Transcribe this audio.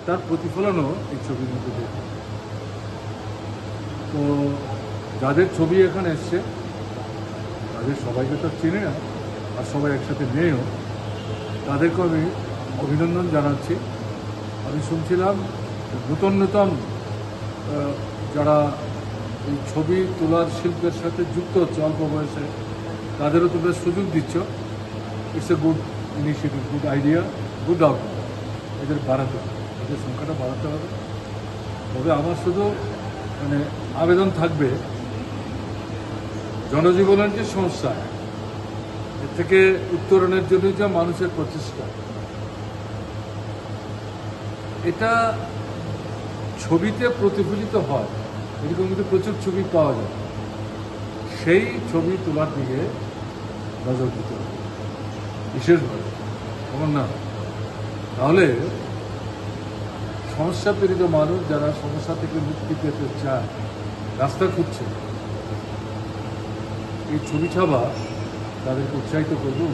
তার প্রতিফলনও এই ছবির মধ্যে দেখি। তো যাদের ছবি এখানে এসছে তাদের সবাইকে তো চিনি না, আর সবাই একসাথে নেইও, তাদেরকে আমি অভিনন্দন জানাচ্ছি। আমি শুনছিলাম নূতন নূতন যারা এই ছবি তোলার শিল্পের সাথে যুক্ত হচ্ছে অল্প বয়সে, তাদেরও তোমরা সুযোগ দিচ্ছ। It's a good initiative, good idea, good outcome. এদের বাড়াতে হবে, এদের সংখ্যাটা বাড়াতে হবে। তবে আমার শুধু আবেদন থাকবে, জনজীবনের যে সমস্যা, এর থেকে উত্তরণের জন্য যা মানুষের প্রচেষ্টা, এটা ছবিতে প্রতিফলিত হয়। এরকম কিন্তু প্রচুর ছবি পাওয়া যায়, সেই ছবি তোলার দিকে নজর দিতে হবে বিশেষভাবে, এমন না। তাহলে সমস্যা পীড়িত মানুষ যারা সমস্যা থেকে মুক্তি পেতে চায়, রাস্তা খুঁজছে, এই ছবি ছাপা তাদেরকে উৎসাহিত করবো।